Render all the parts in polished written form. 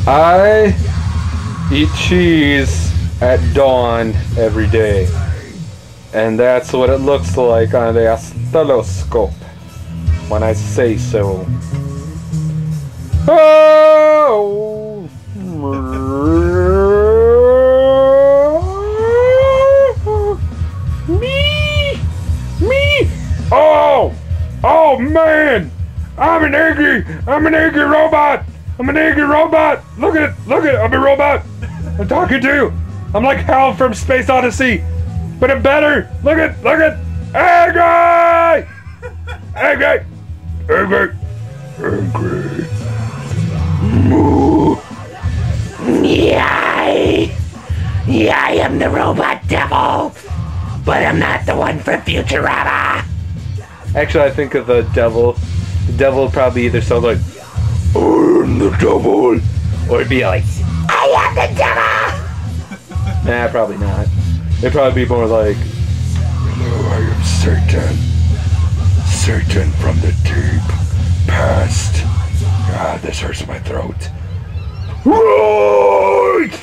I eat cheese at dawn every day. And that's what it looks like on the oscilloscope when I say so. Oh! Me! Oh! Oh man! I'm an angry robot! I'm an angry robot! Look at it! I'm a robot! I'm talking to you! I'm like Hal from Space Odyssey! But I'm better! Look at! Angry! Moo! Yeah, I am the robot devil, but I'm not the one from Futurama. Actually, I think of the devil. The devil would probably either sound like, I'm the devil, or it'd be like, I am the devil! nah, probably not. It'd probably be more like, hello, I am Satan from the deep past. God, this hurts my throat. Right!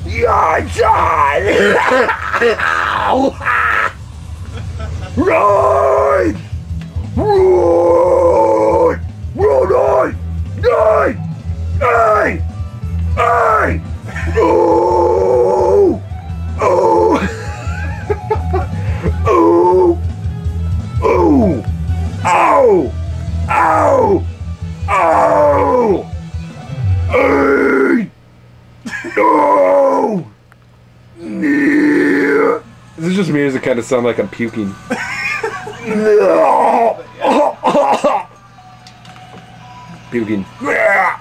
You're done! Right! This is just me as it kind of sound like I'm puking. Puking. Meow.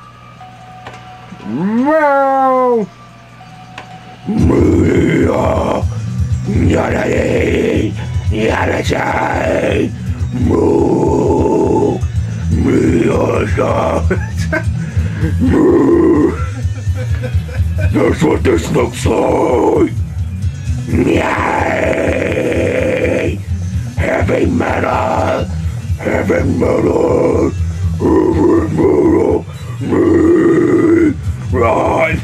That's what this looks like. Yay! Heavy metal! Heavy metal! Heavy metal! Run!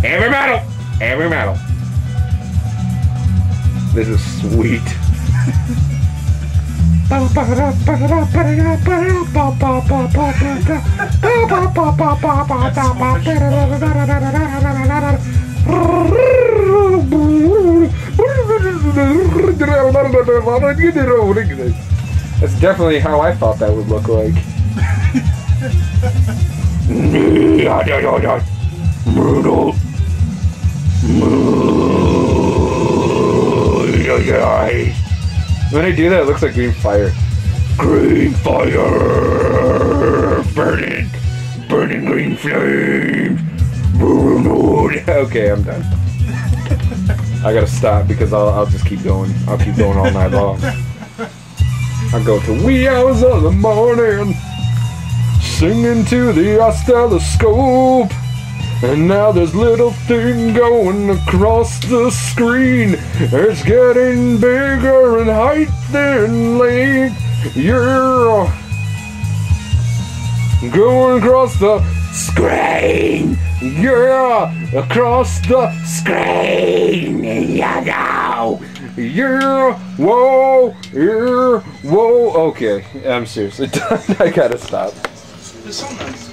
Heavy metal! Heavy metal! This is sweet. That's definitely how I thought that would look like. When I do that, it looks like green fire. Green fire! Burning green flames! Okay, I'm done. I gotta stop because I'll just keep going. I'll keep going all night long. I'll go to wee hours of the morning, singing to the oscilloscope. And now there's little thing going across the screen. It's getting bigger in height and length. Yeah. Going across the screen. Yeah. Across the screen. Yeah, now. Yeah. Whoa. Yeah. Whoa. Okay. I'm seriously done. I gotta stop. There's something.